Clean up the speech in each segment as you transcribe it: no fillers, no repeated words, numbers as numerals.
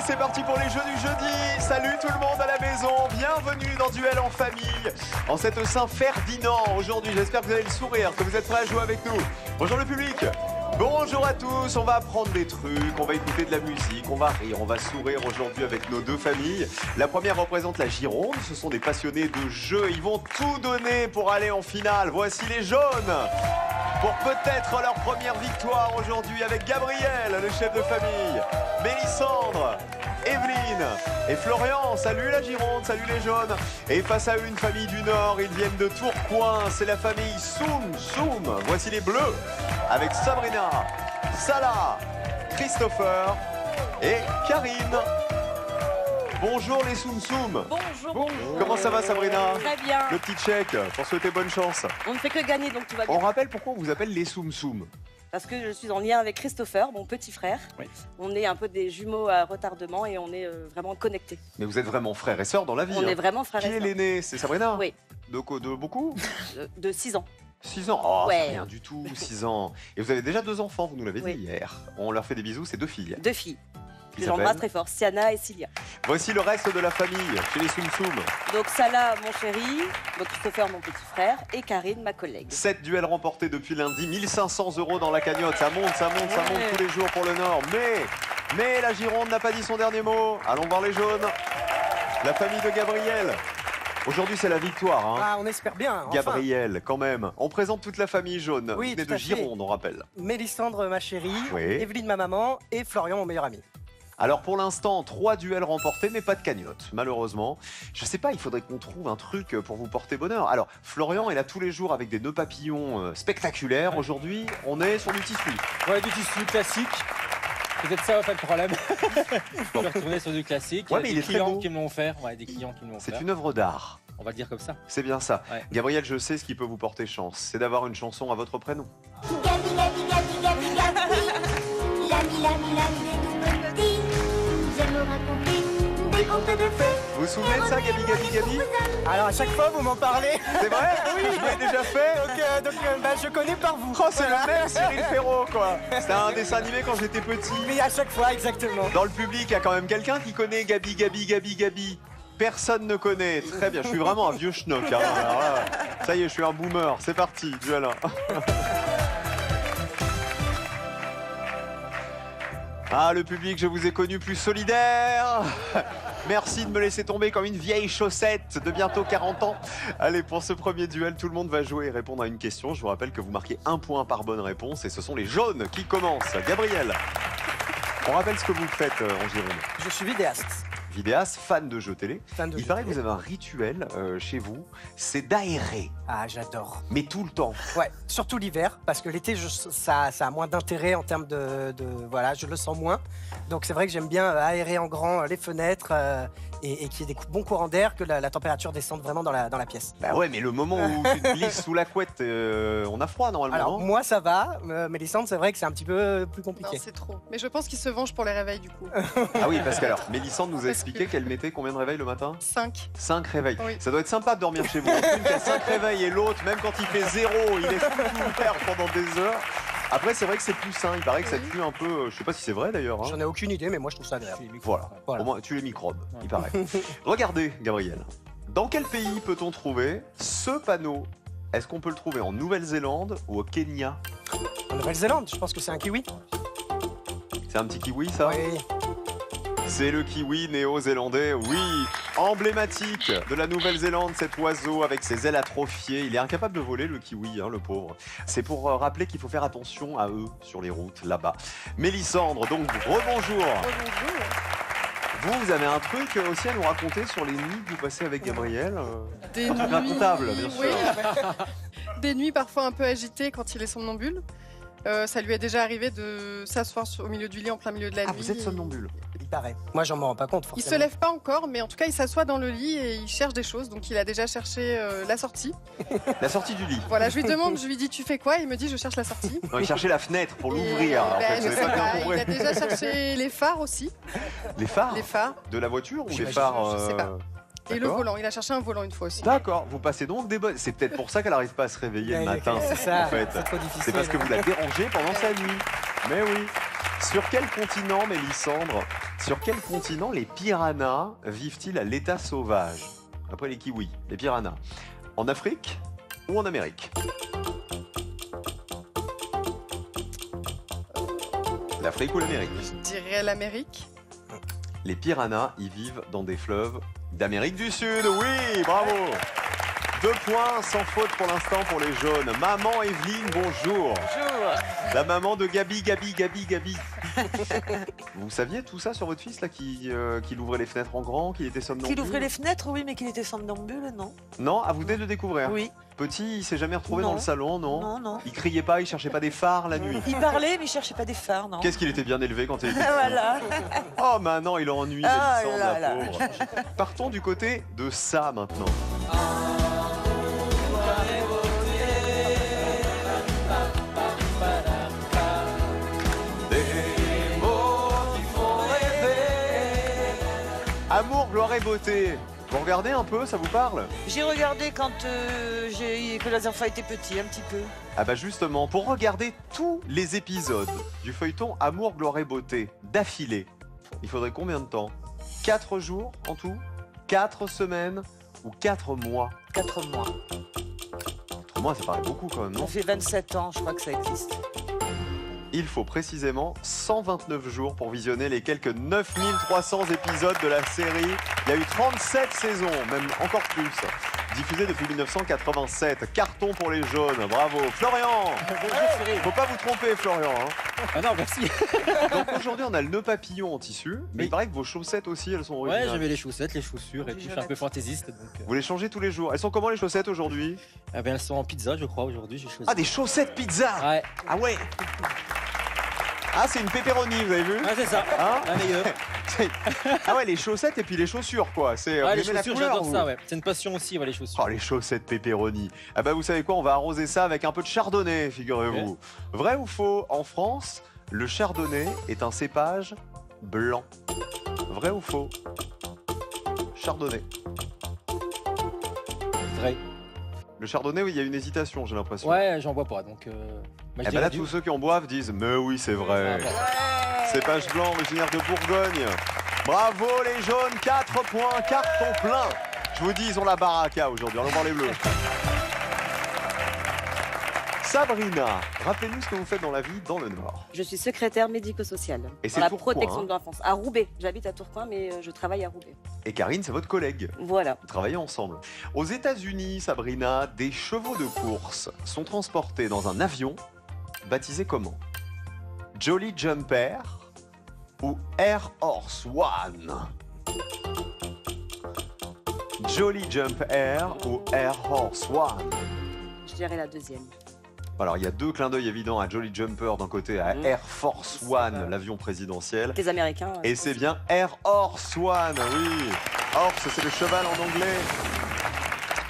c'est parti pour les jeux du jeudi. Salut tout le monde à la maison, bienvenue dans Duel en famille. En cette Saint-Ferdinand, aujourd'hui, j'espère que vous avez le sourire, que vous êtes prêts à jouer avec nous. Bonjour le public. Bonjour à tous, on va apprendre des trucs, on va écouter de la musique, on va rire, on va sourire aujourd'hui avec nos deux familles. La première représente la Gironde, ce sont des passionnés de jeux, ils vont tout donner pour aller en finale. Voici les jaunes, pour peut-être leur première victoire aujourd'hui avec Gabriel, le chef de famille, Mélissandre, Evelyne et Florian. Salut la Gironde, salut les jaunes. Et face à eux, une famille du Nord, ils viennent de Tourcoing, c'est la famille Soum. Voici les bleus avec Sabrina, Salah, Christopher et Karine. Bonjour les Soum. Bonjour. Comment ça va Sabrina? Très bien. Le petit chèque pour souhaiter bonne chance. On ne fait que gagner, donc tout va bien. On rappelle pourquoi on vous appelle les Soum. Parce que je suis en lien avec Christopher, mon petit frère. Oui. On est un peu des jumeaux à retardement et on est vraiment connectés. Mais vous êtes vraiment frères et sœurs dans la vie. On est vraiment frères et Qui sœurs. est l'aîné? C'est Sabrina? Oui. De beaucoup? De 6 ans. 6 ans? Oh, ouais. c'est rien du tout, 6 ans. Et vous avez déjà 2 enfants, vous nous l'avez oui. dit hier. On leur fait des bisous, c'est 2 filles. 2 filles. Je l'embrasse très fort, Siana et Cilia. Voici le reste de la famille, chez les Soum. Donc Salah, mon chéri, donc Christopher, mon petit frère, et Karine, ma collègue. 7 duels remportés depuis lundi, 1500 € dans la cagnotte. Ça monte tous les jours pour le Nord. Mais la Gironde n'a pas dit son dernier mot. Allons voir les jaunes. La famille de Gabriel. Aujourd'hui, c'est la victoire. Hein. Ah, on espère bien. Enfin. Gabriel, quand même. On présente toute la famille jaune. Oui, Vous venez de Gironde, on rappelle. Mélissandre, ma chérie, oui. Evelyne, ma maman, et Florian, mon meilleur ami. Alors pour l'instant, 3 duels remportés, mais pas de cagnotte, malheureusement. Je sais pas, il faudrait qu'on trouve un truc pour vous porter bonheur. Alors, Florian est là tous les jours avec des nœuds papillons spectaculaires. Aujourd'hui, on est sur du tissu. Ouais, du tissu classique. Peut-être ça, pas de problème. Je vais retourner sur du classique. Ouais, mais il est des clients très beau. qui me l'ont offert. Ouais, des clients qui me l'ont offert. C'est une œuvre d'art. On va le dire comme ça. C'est bien ça. Ouais. Gabriel, je sais ce qui peut vous porter chance. C'est d'avoir une chanson à votre prénom. Gabi, des tout petits. J'aime raconter des contes de fées. Vous vous souvenez de ça, Gabi? Alors, à chaque fois, vous m'en parlez. C'est vrai? Oui, je l'ai déjà fait. Donc, je connais par vous. Oh, c'est le même Cyril Ferraud, quoi. C'était un dessin animé quand j'étais petit. Mais à chaque fois, exactement. Dans le public, il y a quand même quelqu'un qui connaît Gabi. Personne ne connaît. Très bien, je suis vraiment un vieux schnock. Hein. Alors là, ça y est, je suis un boomer. C'est parti, duel 1. Ah, le public, je vous ai connu plus solidaire. Merci de me laisser tomber comme une vieille chaussette de bientôt 40 ans. Allez, pour ce premier duel, tout le monde va jouer et répondre à une question. Je vous rappelle que vous marquez 1 point par bonne réponse et ce sont les jaunes qui commencent. Gabriel, on rappelle ce que vous faites en Gironde. Je suis vidéaste. Vidéaste, fan de jeux télé. Il paraît que vous avez un rituel chez vous, c'est d'aérer. Ah, j'adore. Mais tout le temps. Ouais, surtout l'hiver, parce que l'été, ça a moins d'intérêt en termes voilà, je le sens moins. Donc c'est vrai que j'aime bien aérer en grand les fenêtres et qu'il y ait des bons courants d'air, que la température descende vraiment dans la pièce. Bah ouais, mais le moment où tu te glisses sous la couette, on a froid normalement. Alors non moi ça va, Mélissandre, c'est vrai que c'est un petit peu plus Non, compliqué. c'est trop. Mais je pense qu'il se venge pour les réveils du coup. Ah oui, parce qu'alors, Mélissandre nous a expliqué qu'elle mettait combien de réveils le matin? 5. 5 réveils. Oui. Ça doit être sympa de dormir chez vous. Une qui a 5 réveils et l'autre, même quand il fait 0, il est tout faire pendant des heures. Après, c'est vrai que c'est plus sain. Il paraît que ça tue un peu. Je sais pas si c'est vrai d'ailleurs. Hein. J'en ai aucune idée, mais moi je trouve ça agréable. Voilà. Au moins, tu les microbes, il paraît. Regardez, Gabriel. Dans quel pays peut-on trouver ce panneau? Est-ce qu'on peut le trouver en Nouvelle-Zélande ou au Kenya? En Nouvelle-Zélande, je pense que c'est un kiwi. C'est un petit kiwi, ça? Oui. C'est le kiwi néo-zélandais, oui, emblématique de la Nouvelle-Zélande, cet oiseau avec ses ailes atrophiées. Il est incapable de voler, le kiwi, hein, le pauvre. C'est pour rappeler qu'il faut faire attention à eux sur les routes, là-bas. Mélissandre, donc, rebonjour. Vous avez un truc aussi à nous raconter sur les nuits que vous passez avec Gabriel Des un truc nuits... racontable, bien sûr. Oui. Des nuits parfois un peu agitées quand il est somnambule. Ça lui est déjà arrivé de s'asseoir au milieu du lit en plein milieu de la nuit. Ah, vous êtes somnambule? Il paraît. Moi, j'en me rends pas compte, Il forcément. se lève pas encore, mais en tout cas, il s'assoit dans le lit et il cherche des choses. Donc, il a déjà cherché la sortie. La sortie du lit. Voilà, je lui demande, je lui dis, tu fais quoi? Il me dit, je cherche la sortie. Non, il cherchait la fenêtre pour l'ouvrir. En fait, Ben, je vous sais avez pas bien pas, compris. il a déjà cherché les phares aussi. Les phares? Les phares. De la voiture ou les J'imagine, phares je sais pas. Et le D'accord. volant, il a cherché un volant une fois aussi. D'accord, vous passez donc des bonnes... C'est peut-être pour ça qu'elle n'arrive pas à se réveiller le matin, C'est ça, en fait. c'est trop difficile. C'est parce que vous la dérangez pendant sa nuit. Mais oui. Sur quel continent, Mélissandre, sur quel continent les piranhas vivent-ils à l'état sauvage? Après les kiwis, les piranhas. En Afrique ou en Amérique? L'Afrique ou l'Amérique? Je dirais l'Amérique. Les piranhas, ils vivent dans des fleuves d'Amérique du Sud. Oui, bravo. 2 points sans faute pour l'instant pour les jaunes. Maman Evelyne, bonjour. Bonjour. La maman de Gabi. Vous saviez tout ça sur votre fils là, qu'il ouvrait les fenêtres en grand, qu'il était somnambule? Qu'il ouvrait les fenêtres, oui, mais qu'il était somnambule, non? Non, à vous venez de le découvrir. Oui. Petit, il s'est jamais retrouvé Non. dans le salon, non? Non, non. Il criait pas, il cherchait pas des phares la nuit. Il parlait, mais il cherchait pas des phares, non? Qu'est-ce qu'il était bien élevé quand il était Voilà. Oh maintenant il ennuie Ah Mélissandre, là la là. pauvre. Partons du côté de ça maintenant. Des mots qui font rêver. Amour, gloire et beauté. Vous regardez un peu, ça vous parle? J'ai regardé quand que les enfants étaient petits, un petit peu. Ah bah justement, pour regarder tous les épisodes du feuilleton Amour, gloire et beauté d'affilée, il faudrait combien de temps? 4 jours en tout? 4 semaines ou 4 mois? 4 mois. 4 mois, ça paraît beaucoup quand même, Ça non? fait 27 ans, je crois que ça existe. Il faut précisément 129 jours pour visionner les quelques 9300 épisodes de la série. Il y a eu 37 saisons, même encore plus. Diffusée depuis 1987. Carton pour les jaunes, bravo. Florian! Faut pas vous tromper, Florian. Hein. Ah non, merci. Donc aujourd'hui, on a le nœud papillon en tissu, mais Oui. il paraît que vos chaussettes aussi, elles sont Ouais, originales. j'avais les chaussettes, les chaussures et tout. Je suis un peu fantaisiste. Donc, Vous les changez tous les jours. Elles sont comment les chaussettes aujourd'hui? eh ben, elles sont en pizza, je crois, aujourd'hui. J'ai choisi. Ah, des chaussettes pizza! Ouais, Ah ouais! Ah, c'est une pepperoni, vous avez vu? ouais c'est ça. Hein? La meilleure. Ah ouais, les chaussettes et puis les chaussures, quoi. C'est Ouais, vous les aimez la chaussures, couleur, j'adore vous ça, ouais. C'est une passion aussi, ouais, les chaussures. Oh, les chaussettes pepperoni. Ah bah vous savez quoi, on va arroser ça avec un peu de chardonnay, figurez-vous. Vrai ou faux, en France, le chardonnay est un cépage blanc. Vrai ou faux? Chardonnay. Vrai. Le chardonnay, oui, il y a une hésitation, j'ai l'impression. Ouais, j'en bois pas, donc. Bah, je Et bah dirais là, du- tous ceux qui en boivent disent, mais oui, c'est vrai. Ah, bon. Cépage blanc originaire de Bourgogne. Bravo les jaunes, 4 points, carton plein. Je vous dis, ils ont la baraka aujourd'hui, allons voir les bleus. Sabrina, rappelez-nous ce que vous faites dans la vie dans le Nord. Je suis secrétaire médico-sociale Et c'est dans la Tourcoing, protection hein. de l'enfance. À Roubaix. J'habite à Tourcoing, mais je travaille à Roubaix. Et Karine, c'est votre collègue. Voilà. Vous travaillez ensemble. Aux États-Unis, Sabrina, des chevaux de course sont transportés dans un avion baptisé comment? Jolly Jumper ou Air Force One? Jolly Jump Air ou Air Force One? Je dirais la deuxième. Alors, il y a 2 clins d'œil évidents à Jolly Jumper d'un côté, à Air Force One, l'avion présidentiel. Les Américains. Et c'est bien Air Horse One, oui. Horse, c'est le cheval en anglais.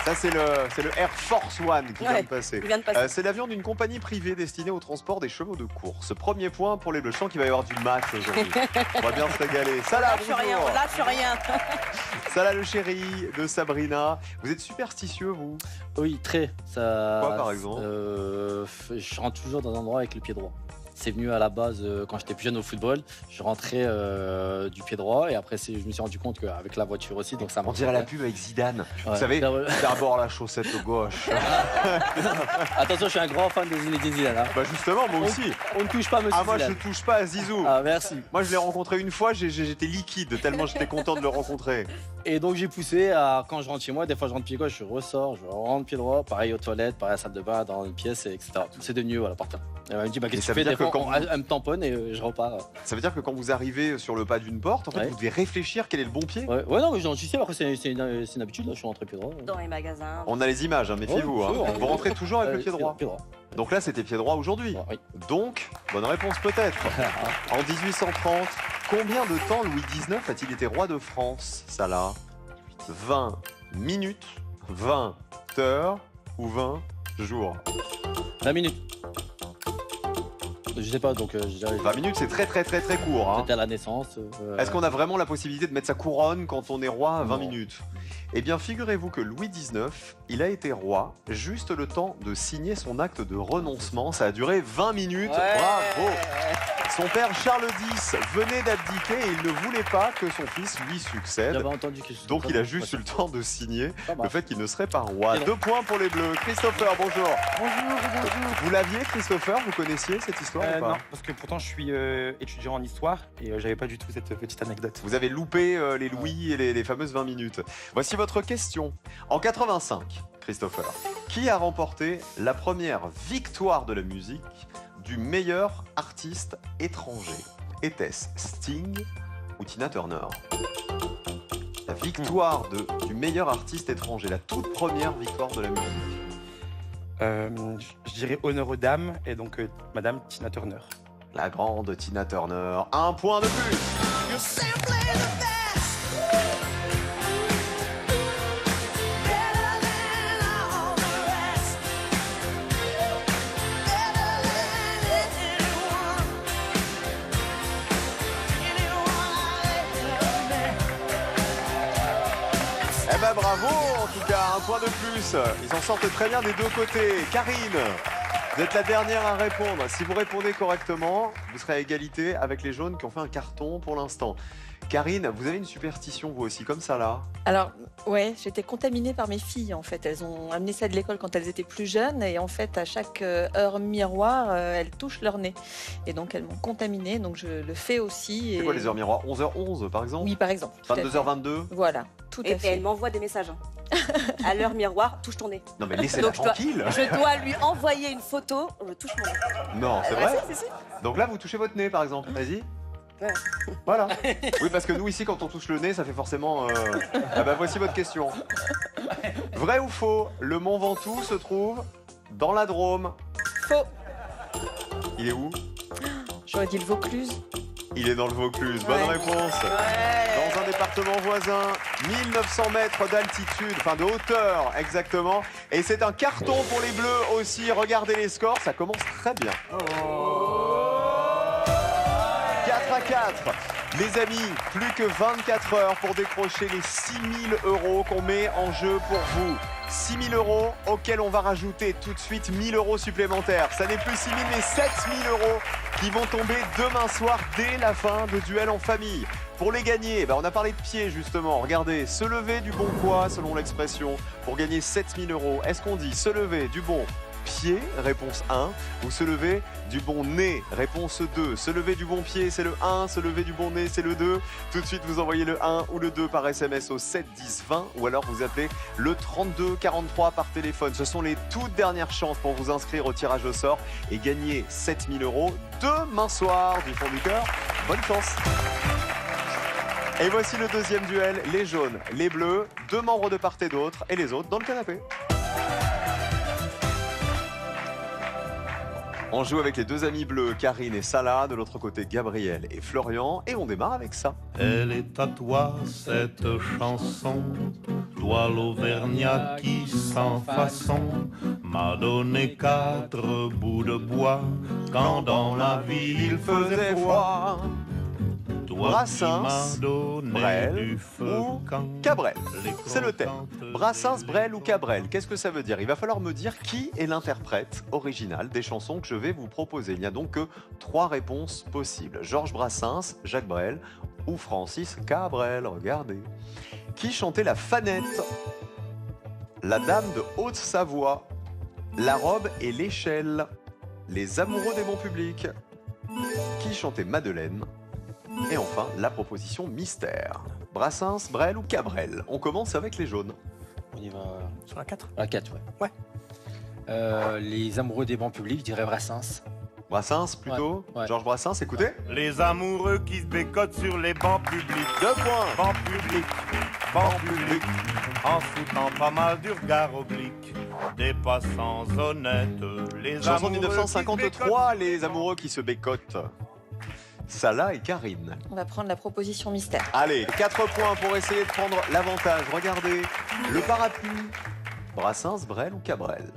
Ça, c'est le Air Force One qui vient Ouais, de passer. il vient de passer. C'est l'avion d'une compagnie privée destinée au transport des chevaux de course. Premier point pour les Bleus. Je sens qu'il va y avoir du match aujourd'hui. On va bien se régaler. Salah, Lâche rien, bonjour. on lâche rien. Salah, le chéri de Sabrina. Vous êtes superstitieux, vous? Oui, très. Ça, Quoi, par exemple? Je rentre toujours dans un endroit avec le pied droit. C'est venu à la base quand j'étais plus jeune au football. Je rentrais du pied droit et après je me suis rendu compte qu'avec la voiture aussi, donc ça On marche. dirait la pub avec Zidane. Ouais. Vous savez, D'abord- d'abord la chaussette gauche. Attention, je suis un grand fan de Zinedine Zidane. Hein. Bah justement, moi aussi. On ne touche pas Monsieur Ah, moi, je Zidane. touche pas à Zizou. Ah, merci. Moi, je l'ai rencontré une fois, j'étais liquide, tellement j'étais content de le rencontrer. Et donc j'ai poussé à quand je rentre chez moi, des fois je rentre pied gauche, je ressors, je rentre pied droit, pareil aux toilettes, pareil à la salle de bain, dans une pièce, etc. C'est devenu voilà, parfait. Elle me dit bah, qu'est-ce ça que tu veut fais dire des que fois, quand elle me tamponne et je repars. Ça veut dire que quand vous arrivez sur le pas d'une porte, en fait, Ouais. vous devez réfléchir quel est le bon pied. Ouais, non, mais j'en suis sûr, après c'est une habitude, là, je suis rentré pied droit. Dans les magasins. On a les images, hein, méfiez-vous. Ouais, hein. toujours. Vous rentrez toujours avec le pied droit. Pied droit. Donc là, c'était pied droit aujourd'hui. Ouais, oui. Donc, bonne réponse peut-être. En 1830, combien de temps Louis XIX a-t-il été roi de France, Salah? 20 minutes, 20 heures ou 20 jours? 20 minutes. Je sais pas, donc je dirais. 20 minutes, c'est très court. Hein. C'était à la naissance. Est-ce qu'on a vraiment la possibilité de mettre sa couronne quand on est roi à 20 Non. minutes? Eh bien, figurez-vous que Louis XIX, il a été roi juste le temps de signer son acte de renoncement. Ça a duré 20 minutes. Ouais. Bravo! Son père Charles X venait d'abdiquer et il ne voulait pas que son fils lui succède. J'avais entendu quelque chose. Donc comme il ça. a juste eu le temps de signer Ça le marche. fait qu'il ne serait pas roi. C'est bon. 2 points pour les Bleus. Christopher, bonjour. Bonjour. Vous l'aviez, Christopher? Vous connaissiez cette histoire ou pas? Non, parce que pourtant je suis étudiant en histoire et j'avais pas du tout cette petite anecdote. Vous avez loupé les louis et les fameuses 20 minutes. Voici votre question. En 85, Christopher, qui a remporté la première victoire de la musique du meilleur artiste étranger? Était-ce Sting ou Tina Turner? La victoire du meilleur artiste étranger, la toute première victoire de la musique. Je dirais honneur aux dames et donc Madame Tina Turner. La grande Tina Turner. 1 point de plus. Eh ben bravo, en tout cas, 1 point de plus. Ils en sortent très bien des deux côtés. Karine, vous êtes la dernière à répondre. Si vous répondez correctement, vous serez à égalité avec les jaunes qui ont fait un carton pour l'instant. Karine, vous avez une superstition vous aussi, comme ça là? Alors, ouais, j'étais contaminée par mes filles en fait. Elles ont amené ça de l'école quand elles étaient plus jeunes et en fait, à chaque heure miroir, elles touchent leur nez. Et donc, elles m'ont contaminée, donc je le fais aussi. C'est quoi les heures miroirs? 11h11 par exemple? Oui, par exemple. tout à fait. 22h22? Voilà, tout Et à fait. elle m'envoie des messages. À l'heure miroir, touche ton nez. Non mais laissez-la Donc, tranquille. Je dois lui envoyer une photo. Je touche mon nez. Non, c'est Ouais, vrai? si. Donc là, vous touchez votre nez par exemple. Vas-y. Ouais. Voilà. Oui, parce que nous ici, quand on touche le nez, ça fait forcément... Ah bah voici votre question. Vrai ou faux, le Mont Ventoux se trouve dans la Drôme? Faux. Il est où? J'aurais dit le Vaucluse. Il est dans le Vaucluse. Bonne Ouais. réponse. Dans un département voisin, 1900 mètres d'altitude, enfin de hauteur exactement. Et c'est un carton pour les Bleus aussi. Regardez les scores, ça commence très bien. 4-4. Les amis, plus que 24 heures pour décrocher les 6 000 € qu'on met en jeu pour vous. 6 000 € auxquels on va rajouter tout de suite 1 000 € supplémentaires. Ça n'est plus 6 000 mais 7 000 € qui vont tomber demain soir dès la fin de Duel en famille. Pour les gagner, on a parlé de pied justement. Regardez, se lever du bon poids selon l'expression pour gagner 7 000 €. Est-ce qu'on dit se lever du bon pied, réponse 1, ou se lever du bon nez, réponse 2. Se lever du bon pied, c'est le 1, se lever du bon nez, c'est le 2. Tout de suite, vous envoyez le 1 ou le 2 par SMS au 7 10 20, ou alors vous appelez le 32 43 par téléphone. Ce sont les toutes dernières chances pour vous inscrire au tirage au sort et gagner 7 000 € demain soir du fond du cœur. Bonne chance. Et voici le deuxième duel, les jaunes, les bleus, 2 membres de part et d'autre, et les autres dans le canapé. On joue avec les 2 amis bleus, Karine et Salah, de l'autre côté Gabriel et Florian, et on démarre avec ça. Elle est à toi cette chanson, toi l'Auvergnat qui sans façon m'a donné 4 bouts de bois quand dans la ville il faisait froid. Toi Brassens, qui m'as donné Brel du feu ou quand Cabrel. les C'est le thème. croquantes Brassens, Brel ou Cabrel, qu'est-ce que ça veut dire? Il va falloir me dire qui est l'interprète original des chansons que je vais vous proposer. Il n'y a donc que 3 réponses possibles. Georges Brassens, Jacques Brel ou Francis Cabrel. Regardez. Qui chantait La Fanette? La Dame de Haute-Savoie? La Robe et l'Échelle? Les Amoureux des bons publics? Qui chantait Madeleine? Et enfin, la proposition mystère. Brassens, Brel ou Cabrel? On commence avec les jaunes. On y va. Sur la 4. La 4, ouais. Ouais. Les amoureux des bancs publics, je dirais Brassens. Brassens plutôt? Ouais, ouais. Georges Brassens, écoutez. Les amoureux qui se bécotent sur les bancs publics. 2 points. Bancs publics, bancs publics, en foutant pas mal du regard oblique. Des passants honnêtes, les Chanson amoureux 1953, les amoureux qui se bécotent. Salah et Karine. On va prendre la proposition mystère. Allez, 4 points pour essayer de prendre l'avantage. Regardez, le parapluie. Brassens, Brel ou Cabrel?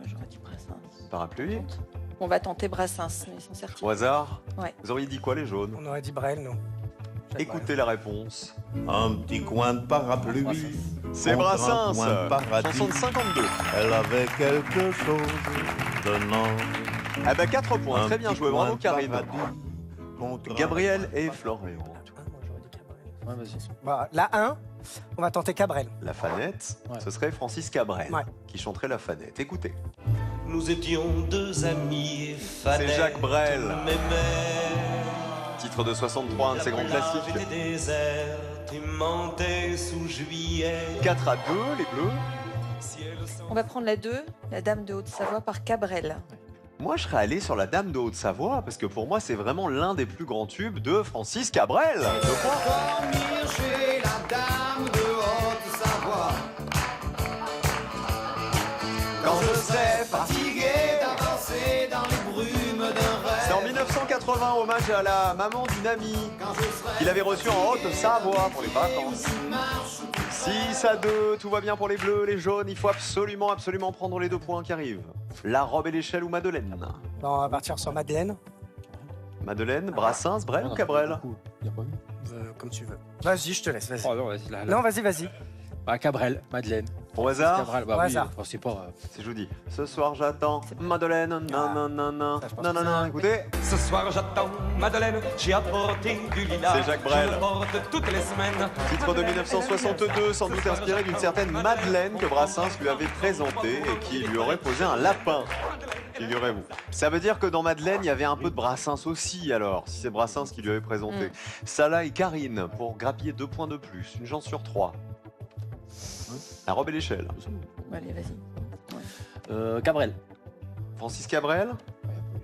J'aurais dit Brassens. Parapluie. On va tenter Brassens, mais sans certitude. Au hasard. Ouais. Vous auriez dit quoi les jaunes? On aurait dit Brel, non. Jacques Écoutez la réponse. Un petit coin de parapluie. C'est contre un Brassens. coin de paradis. Chanson de 52. Elle avait quelque chose de Ah bah 4 points, très bien joué, bravo Karine. Gabriel et Florian. Ouais, vas-y. Bah, la 1, on va tenter Cabrel. La Fanette, Ouais. ce serait Francis Cabrel Ouais. qui chanterait La Fanette. Écoutez. Nous étions deux amis et C'est Jacques Brel. m'aimait. Titre de 63, un de ses grands classiques. Des déserts, tu mentais sous juillet. 4 à 2, les Bleus. On va prendre la 2, la Dame de Haute-Savoie par Cabrel. Moi, je serais allé sur la Dame de Haute-Savoie parce que pour moi, c'est vraiment l'un des plus grands tubes de Francis Cabrel. Dormir chez la Dame de Haute-Savoie. Quand je serai fatigué d'avancer dans les brumes d'un C'est en rêve. 1980, hommage à la maman d'une amie qu'il avait reçue en Haute-Savoie pour les vacances. 6 à 2, tout va bien pour les Bleus, les jaunes. Il faut absolument prendre les 2 points qui arrivent. La robe et l'échelle ou Madeleine? Bon, on va partir sur Madeleine, Madeleine, Brassens, Brel ou Cabrel? Il a pas vu. comme tu veux. Vas-y, je te laisse, vas-y. Oh non, vas-y, là. Non, vas-y. Bah, Cabrel, Madeleine. Au hasard? Cabrel, bah Au oui, hasard. enfin, c'est pas. Si je vous dis, ce soir j'attends Madeleine, non, Ça, je pense que non, écoutez, Ce soir j'attends Madeleine, j'ai apporté du lilas. C'est Jacques Brel. Je le porte toutes les semaines. titre de 1962, sans doute inspiré d'une certaine Madeleine que Brassens lui avait présentée et qui lui aurait posé un lapin. Figurez-vous. Ça veut dire que dans Madeleine, il y avait un peu de Brassens aussi, alors, si c'est Brassens qui lui avait présenté. Salah et Karine pour grappiller 2 points de plus, une chance sur 3. La robe et l'échelle. Allez, vas-y. Cabrel. Francis Cabrel.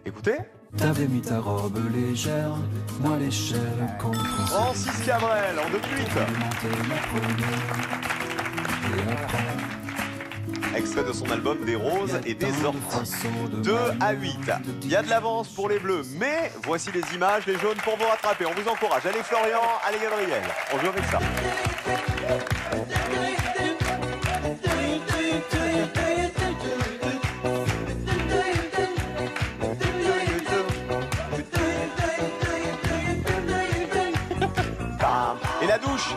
Écoutez. T'avais mis ta robe légère, moi l'échelle contre Francis Cabrel en 2008. Extrait de son album Des roses et des orties. 2 à 8. Il y a de l'avance pour les bleus, mais voici les images, les jaunes pour vous rattraper. On vous encourage. Allez Florian, allez Gabriel. On joue avec ça. Bam. Et la douche,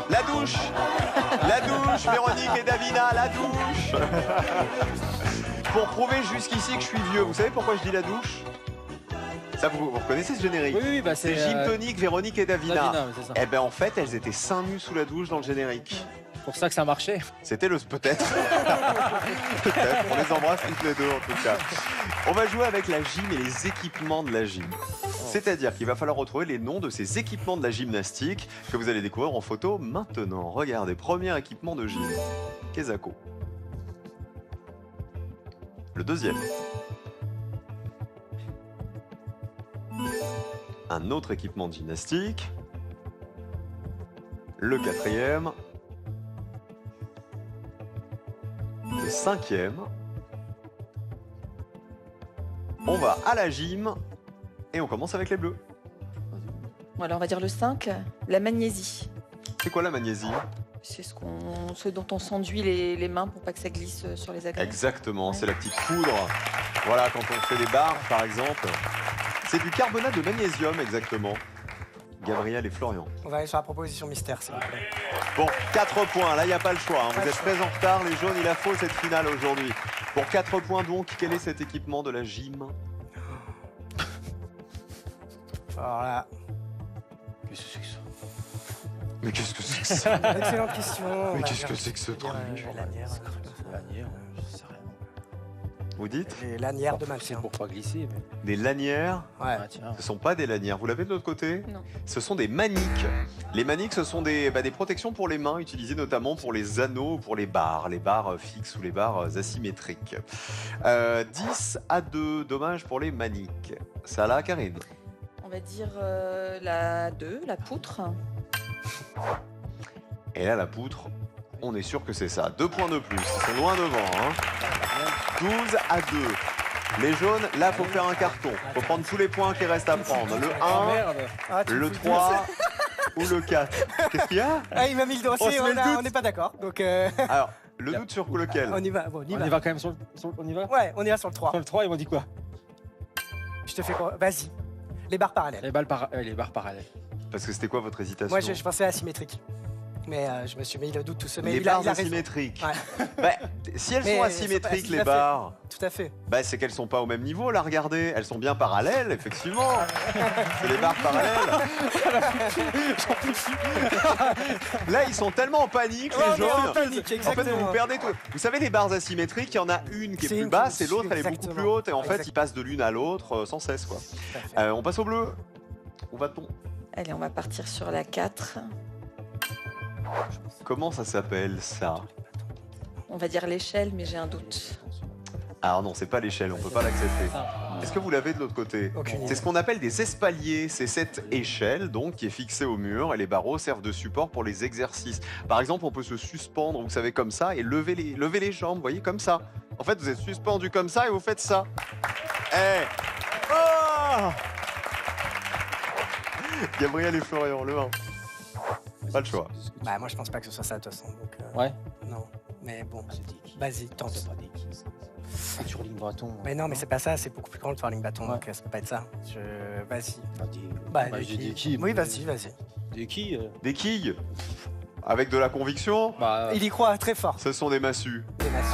Véronique et Davina, la douche. Pour prouver jusqu'ici que je suis vieux, vous savez pourquoi je dis la douche? Ça, vous reconnaissez ce générique? Oui, bah c'est. C'est Gym Tonic, Véronique et Davina. oui, c'est ça. Eh ben en fait, elles étaient seins nus sous la douche dans le générique. Pour ça que ça marchait. C'était le peut-être. Peut-être. On les embrasse toutes les deux en tout cas. On va jouer avec la gym et les équipements de la gym. C'est-à-dire qu'il va falloir retrouver les noms de ces équipements de la gymnastique que vous allez découvrir en photo maintenant. Regardez, premier équipement de gym. Kezako. Le deuxième. Un autre équipement de gymnastique. Le quatrième. Le cinquième. On va à la gym et on commence avec les bleus. Bon, alors on va dire le 5, la magnésie. C'est quoi la magnésie? C'est ce dont on s'enduit les mains pour pas que ça glisse sur les agrès. Exactement, c'est la petite poudre. Voilà, quand on fait des barres par exemple. C'est du carbonate de magnésium exactement. Gabriel et Florian. On va aller sur la proposition mystère, s'il vous plaît. Bon, 4 points, là il n'y a pas le choix. Vous êtes très en retard, les jaunes, il a faut cette finale aujourd'hui. Pour 4 points donc, quel est cet équipement de la gym? Alors là, Qu'est-ce que c'est que ça? Mais qu'est-ce que c'est que ça? excellente question. Mais qu'est-ce que c'est que ce truc? Lanière, Lanière, je sais rien. Vous dites? les lanières de C'est maintien. pour pas glisser. Mais... Des lanières? Ouais. Ah, tiens. Ce ne sont pas des lanières. Vous l'avez de l'autre côté? Non. Ce sont des maniques. Les maniques, ce sont des protections pour les mains, utilisées notamment pour les anneaux ou pour les barres fixes ou les barres asymétriques. 10 à 2, dommage pour les maniques. Ça là, Karine? On va dire la 2, la poutre. Et là, la poutre, on est sûr que c'est ça. 2 points de plus, ils sont loin devant. Hein. 12 à 2. Les jaunes, là, faut faire un carton. Faut prendre tous les points qui restent à prendre. Le 1, Ah, tu me le fous 3 ou le 4. Qu'est-ce qu'il y a? Ah, il m'a mis le dossier, On se met le doute. on n'est pas d'accord. Donc, Alors, le doute sur lequel? on y va. Bon, on y On va. y va quand même on y va? Ouais, on y va sur le 3. Sur le 3, ils m'ont dit quoi? Je te fais quoi? Vas-y. Les barres parallèles. Les barres parallèles. Parce que c'était quoi votre hésitation? Moi, je pensais asymétrique. Mais je me suis mis le doute tout seul. Mais Les il a barres raison. asymétriques. Ouais. Bah, si elles Mais sont elles asymétriques, tout les à fait. barres, Tout à fait. bah, c'est qu'elles sont pas au même niveau, là, regardez. Elles sont bien parallèles, effectivement. C'est les barres parallèles. Là, ils sont tellement en panique, Ouais, les on est en jaunes. panique, En fait, exactement. vous perdez tout. Vous savez, les barres asymétriques, il y en a une qui est C'est plus une basse qui et l'autre, elle est beaucoup exactement. plus haute. Et en fait, Exact. ils passent de l'une à l'autre sans cesse, quoi. Tout à fait. On passe au bleu. Où va-t-on? Allez, on va partir sur la 4. Comment ça s'appelle, ça? On va dire l'échelle, mais j'ai un doute. Alors non, c'est pas l'échelle, on peut pas l'accepter. Est-ce que vous l'avez de l'autre côté? Aucune idée. C'est ce qu'on appelle des espaliers. C'est cette échelle donc qui est fixée au mur et les barreaux servent de support pour les exercices. Par exemple, on peut se suspendre, vous savez, comme ça et lever les jambes, vous voyez, comme ça. En fait, vous êtes suspendu comme ça et vous faites ça. Eh oh Gabriel et Florian, le 1. Pas le choix. Bah, moi, je pense pas que ce soit ça, de toute façon. Donc, Ouais. non. Mais bon, vas-y, tente. C'est sur ligne bâton. Mais non, mais c'est pas ça, c'est beaucoup plus grand le twirling bâton, Ouais. donc ça peut pas être ça. Vas-y. Bah, des j'ai des quilles. quilles. Oui, vas-y. Des quilles Des quilles. Avec de la conviction, Bah, Il y croit très fort. ce sont des massues. Des masses.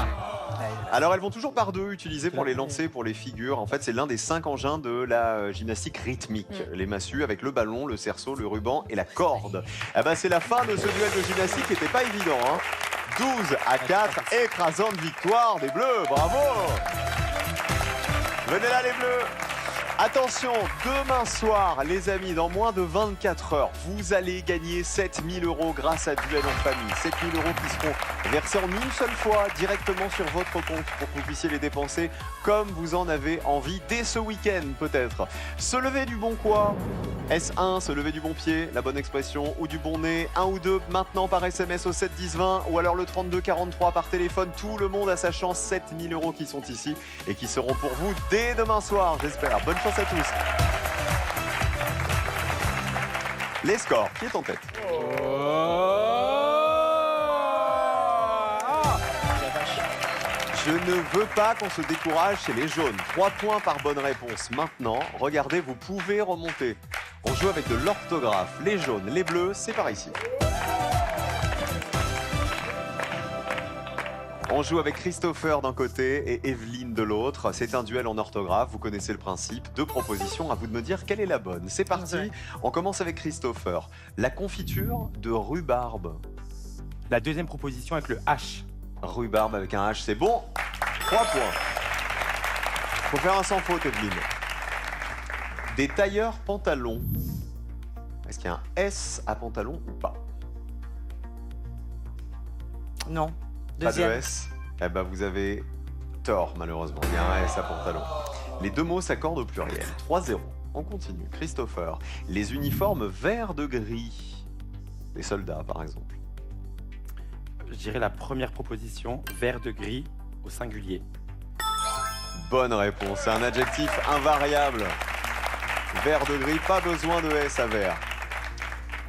Alors elles vont toujours par deux, utilisées pour les lancer, pour les figures. En fait, c'est l'un des 5 engins de la gymnastique rythmique. Les massues avec le ballon, le cerceau, le ruban et la corde. Eh ben, c'est la fin de ce duel de gymnastique qui n'était pas évident. Hein. 12-4, écrasante victoire des Bleus. Bravo! Venez là les Bleus! Attention, demain soir, les amis, dans moins de 24 heures, vous allez gagner 7 000 € grâce à Duel en famille. 7 000 € qui seront versés en une seule fois directement sur votre compte pour que vous puissiez les dépenser comme vous en avez envie dès ce week-end peut-être. Se lever du bon quoi? S1, se lever du bon pied, la bonne expression, ou du bon nez, 1 ou 2 maintenant par SMS au 7 10 20 ou alors le 32 43 par téléphone. Tout le monde a sa chance, 7 000 € qui sont ici et qui seront pour vous dès demain soir, j'espère. Bonne chance à tous. Les scores, qui est en tête? Je ne veux pas qu'on se décourage chez les jaunes. 3 points par bonne réponse. Maintenant, regardez, vous pouvez remonter. On joue avec de l'orthographe. Les jaunes, les bleus, c'est par ici. On joue avec Christopher d'un côté et Evelyne de l'autre. C'est un duel en orthographe, vous connaissez le principe. 2 propositions, à vous de me dire quelle est la bonne. C'est parti, on commence avec Christopher. La confiture de rhubarbe. La deuxième proposition avec le H. Rhubarbe avec un H, c'est bon. 3 points. Faut faire un sans faute, Evelyne. Des tailleurs pantalons. Est-ce qu'il y a un S à pantalon ou pas? Non. Pas de Deuxième. S. Eh ben, vous avez tort, malheureusement. Il y a un S à pantalon. Les deux mots s'accordent au pluriel. 3-0. On continue. Christopher. Les uniformes vert de gris. Les soldats, par exemple. Je dirais la première proposition, vert de gris au singulier. Bonne réponse. C'est un adjectif invariable. Vert de gris, pas besoin de S à vert.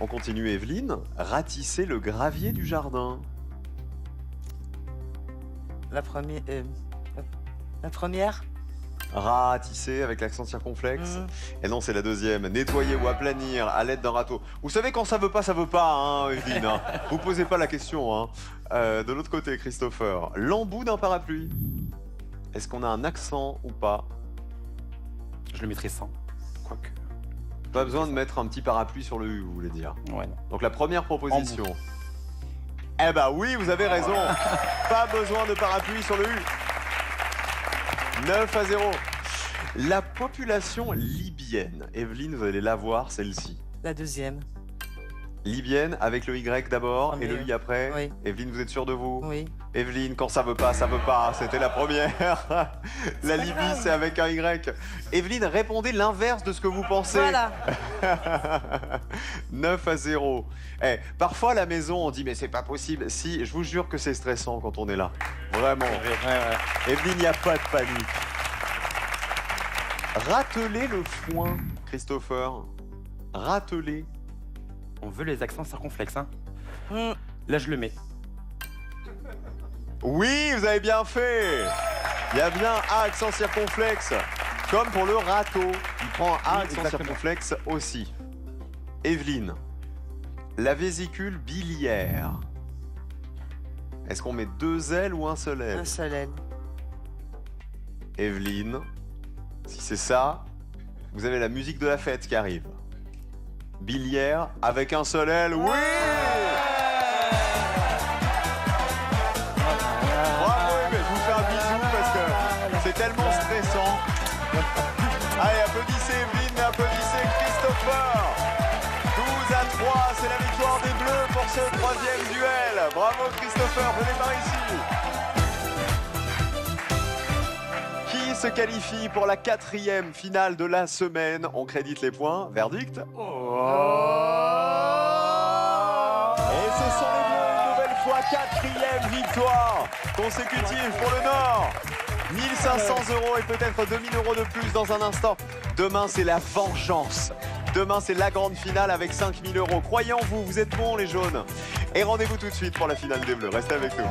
On continue, Evelyne. Ratisser le gravier du jardin. La première. La première. Ratisser avec l'accent circonflexe. Et non, c'est la deuxième. Nettoyer ou aplanir à l'aide d'un râteau. Vous savez, quand ça veut pas, hein, Evelyne. Hein. Vous posez pas la question. Hein. De l'autre côté, Christopher. L'embout d'un parapluie. Est-ce qu'on a un accent ou pas? Je le mettrai sans. Quoique. Pas besoin de mettre un petit parapluie sur le U, vous voulez dire. Ouais, non. Donc la première proposition. Eh ben oui, vous avez raison. Pas besoin de parapluie sur le U. 9-0. La population libyenne. Evelyne, vous allez la voir, celle-ci. La deuxième. Libyenne, avec le Y d'abord et Première. le I après. Oui. Evelyne, vous êtes sûre de vous? Oui. Evelyne, quand ça veut pas, ça veut pas. C'était la première. La Libye, c'est avec un Y. Evelyne, répondez l'inverse de ce que vous pensez. Voilà. 9-0. Eh, parfois à la maison, on dit mais c'est pas possible. Si, je vous jure que c'est stressant quand on est là. Vraiment. Evelyne, il n'y a pas de panique. Rateler le foin, Christopher. Rateler. On veut les accents circonflexes, hein. Là, je le mets. Oui, vous avez bien fait. Il y a bien A accent circonflexe. Comme pour le râteau. Il prend un A accent exactement. circonflexe aussi. Evelyne. la vésicule biliaire. Est-ce qu'on met 2 L ou un seul L? Un seul L. Evelyne, si c'est ça, vous avez la musique de la fête qui arrive. Biliaire avec un seul L, oui! Bravo, mais je vous fais un bisou parce que c'est tellement stressant. Allez, applaudissez Evelyne, mais applaudissez Christopher. 12-3, c'est la victoire des Bleus pour ce 3e duel. Bravo Christopher, venez par ici. Qui se qualifie pour la 4e finale de la semaine? On crédite les points. Verdict? Et ce sont les Bleus, une nouvelle fois 4e victoire consécutive pour le Nord. 1500 € et peut-être 2000 € de plus dans un instant. Demain, c'est la vengeance. Demain, c'est la grande finale avec 5000 €. Croyez en vous, vous êtes bons les jaunes. Et rendez-vous tout de suite pour la finale des Bleus. Restez avec nous.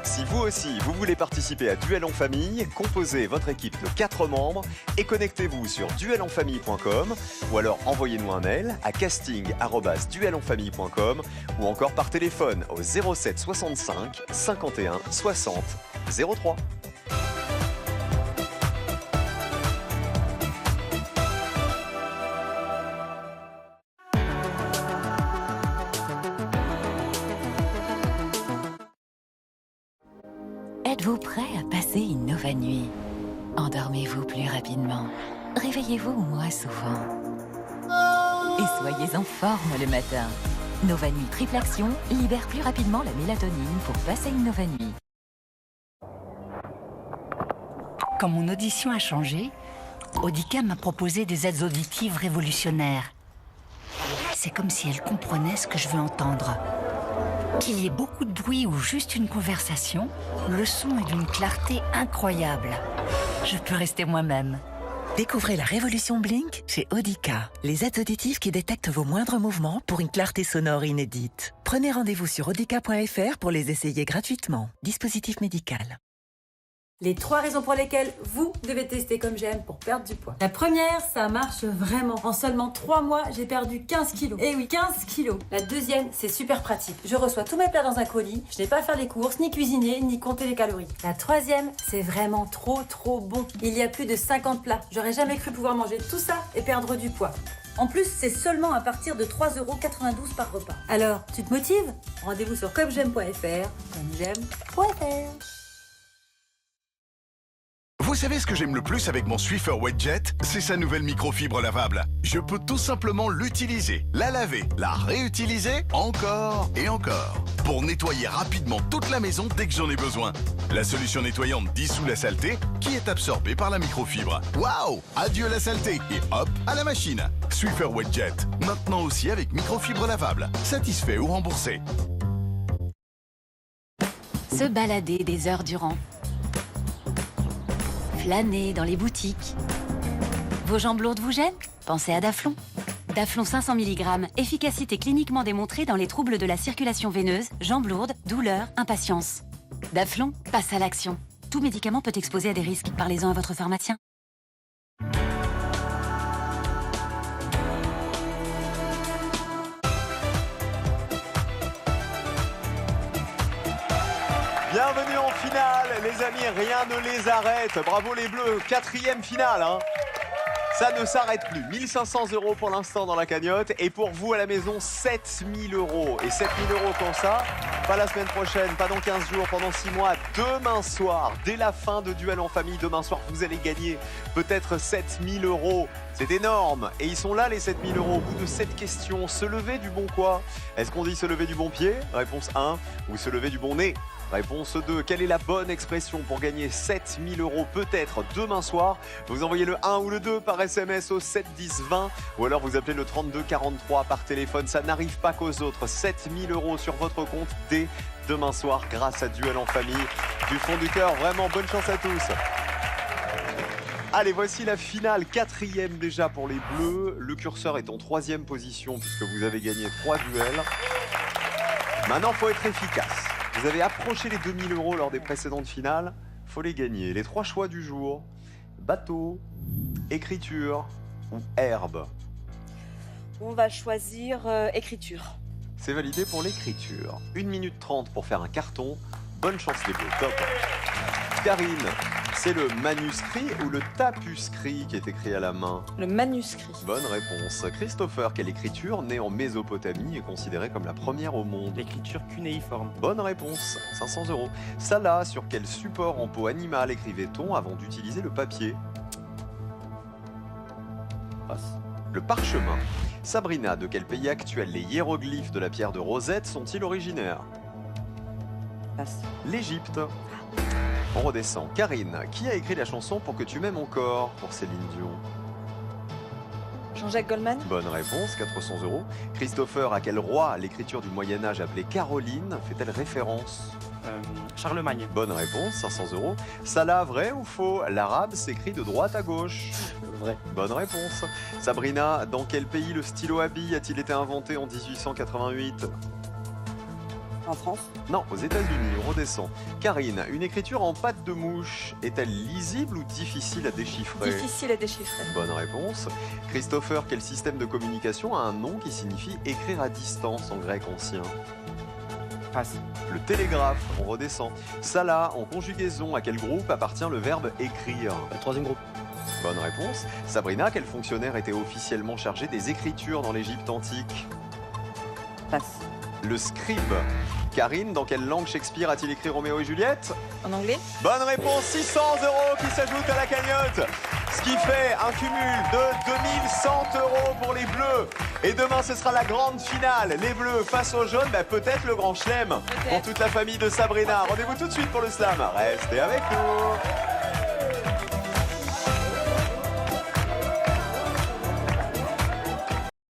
Si vous aussi, vous voulez participer à Duel en Famille, composez votre équipe de 4 membres et connectez-vous sur duelenfamille.com ou alors envoyez-nous un mail à casting@duelenfamille.com ou encore par téléphone au 07 65 51 60 03. Êtes-vous prêt à passer une Nova Nuit? Endormez-vous plus rapidement, réveillez-vous moins souvent et soyez en forme le matin. Nova Nuit Triple Action libère plus rapidement la mélatonine pour passer une Nova Nuit. Quand mon audition a changé, Audica m'a proposé des aides auditives révolutionnaires. C'est comme si elle comprenait ce que je veux entendre. Qu'il y ait beaucoup de bruit ou juste une conversation, le son est d'une clarté incroyable. Je peux rester moi-même. Découvrez la révolution Blink chez Audica, les aides auditives qui détectent vos moindres mouvements pour une clarté sonore inédite. Prenez rendez-vous sur audica.fr pour les essayer gratuitement. Dispositif médical. Les 3 raisons pour lesquelles vous devez tester Comme J'aime pour perdre du poids. La première, ça marche vraiment. En seulement 3 mois, j'ai perdu 15 kilos. Eh oui, 15 kilos. La deuxième, c'est super pratique. Je reçois tous mes plats dans un colis. Je n'ai pas à faire les courses, ni cuisiner, ni compter les calories. La troisième, c'est vraiment trop bon. Il y a plus de 50 plats. J'aurais jamais cru pouvoir manger tout ça et perdre du poids. En plus, c'est seulement à partir de 3,92 € par repas. Alors, tu te motives? Rendez-vous sur commej'aime.fr. commej'aime.fr. Vous savez ce que j'aime le plus avec mon Swiffer Wetjet? C'est sa nouvelle microfibre lavable. Je peux tout simplement l'utiliser, la laver, la réutiliser encore et encore pour nettoyer rapidement toute la maison dès que j'en ai besoin. La solution nettoyante dissout la saleté qui est absorbée par la microfibre. Waouh! Adieu la saleté et hop, à la machine. Swiffer Wetjet, maintenant aussi avec microfibre lavable. Satisfait ou remboursé. Se balader des heures durant. Flâner dans les boutiques. Vos jambes lourdes vous gênent? Pensez à Daflon. Daflon 500 mg, efficacité cliniquement démontrée dans les troubles de la circulation veineuse, jambes lourdes, douleurs, impatience. Daflon, passe à l'action. Tout médicament peut exposer à des risques. Parlez-en à votre pharmacien. Bienvenue en finale, les amis, rien ne les arrête. Bravo les Bleus, 4e finale. Hein. Ça ne s'arrête plus. 1500 € pour l'instant dans la cagnotte. Et pour vous à la maison, 7000 €. Et 7000 € quand ça? Pas la semaine prochaine, pas dans 15 jours, pendant 6 mois. Demain soir, dès la fin de Duel en Famille, demain soir, vous allez gagner peut-être 7000 €. C'est énorme. Et ils sont là, les 7000 € au bout de cette question. Se lever du bon quoi? Est-ce qu'on dit se lever du bon pied? Réponse 1. Ou se lever du bon nez? Réponse 2. Quelle est la bonne expression pour gagner 7000 € peut-être demain soir? Vous envoyez le 1 ou le 2 par SMS au 7 10 20 ou alors vous appelez le 32 43 par téléphone. Ça n'arrive pas qu'aux autres. 7000 € sur votre compte dès demain soir grâce à Duel en Famille. Du fond du cœur, vraiment bonne chance à tous. Allez, voici la finale, 4e déjà pour les Bleus. Le curseur est en 3e position puisque vous avez gagné 3 duels. Maintenant, il faut être efficace. Vous avez approché les 2000 € lors des précédentes finales, faut les gagner. Les 3 choix du jour, bateau, écriture ou herbe. On va choisir écriture. C'est validé pour l'écriture. 1 minute 30 pour faire un carton. Bonne chance les bleus, top. Karine, c'est le manuscrit ou le tapuscrit qui est écrit à la main? Le manuscrit. Bonne réponse. Christopher, quelle écriture née en Mésopotamie est considérée comme la première au monde? L'écriture cunéiforme. Bonne réponse, 500 €. Salah, sur quel support en peau animale écrivait-on avant d'utiliser le papier? Passe. Le parchemin. Sabrina, de quel pays actuel les hiéroglyphes de la pierre de Rosette sont-ils originaires? Passe. L'Égypte. On redescend. Karine, qui a écrit la chanson Pour que tu m'aimes encore pour Céline Dion? Jean-Jacques Goldman. Bonne réponse, 400 €. Christopher, à quel roi l'écriture du Moyen-Âge appelée Caroline fait-elle référence? Charlemagne. Bonne réponse, 500 €. Salah, vrai ou faux? L'arabe s'écrit de droite à gauche. Vrai. Bonne réponse. Sabrina, dans quel pays le stylo à billes a-t-il été inventé en 1888? En France? Non, aux États-Unis, on redescend. Karine, une écriture en patte de mouche est-elle lisible ou difficile à déchiffrer? Difficile à déchiffrer. Bonne réponse. Christopher, quel système de communication a un nom qui signifie écrire à distance en grec ancien? Passe. Le télégraphe, on redescend. Salah, en conjugaison, à quel groupe appartient le verbe écrire? Le troisième groupe. Bonne réponse. Sabrina, quel fonctionnaire était officiellement chargé des écritures dans l'Égypte antique? Passe. Le scribe. Karine, dans quelle langue Shakespeare a-t-il écrit Roméo et Juliette? En anglais. Bonne réponse, 600 € qui s'ajoutent à la cagnotte. Ce qui fait un cumul de 2100 € pour les Bleus. Et demain, ce sera la grande finale. Les Bleus face aux jaunes, peut-être le grand chelem pour toute la famille de Sabrina. Rendez-vous tout de suite pour le slam. Restez avec nous.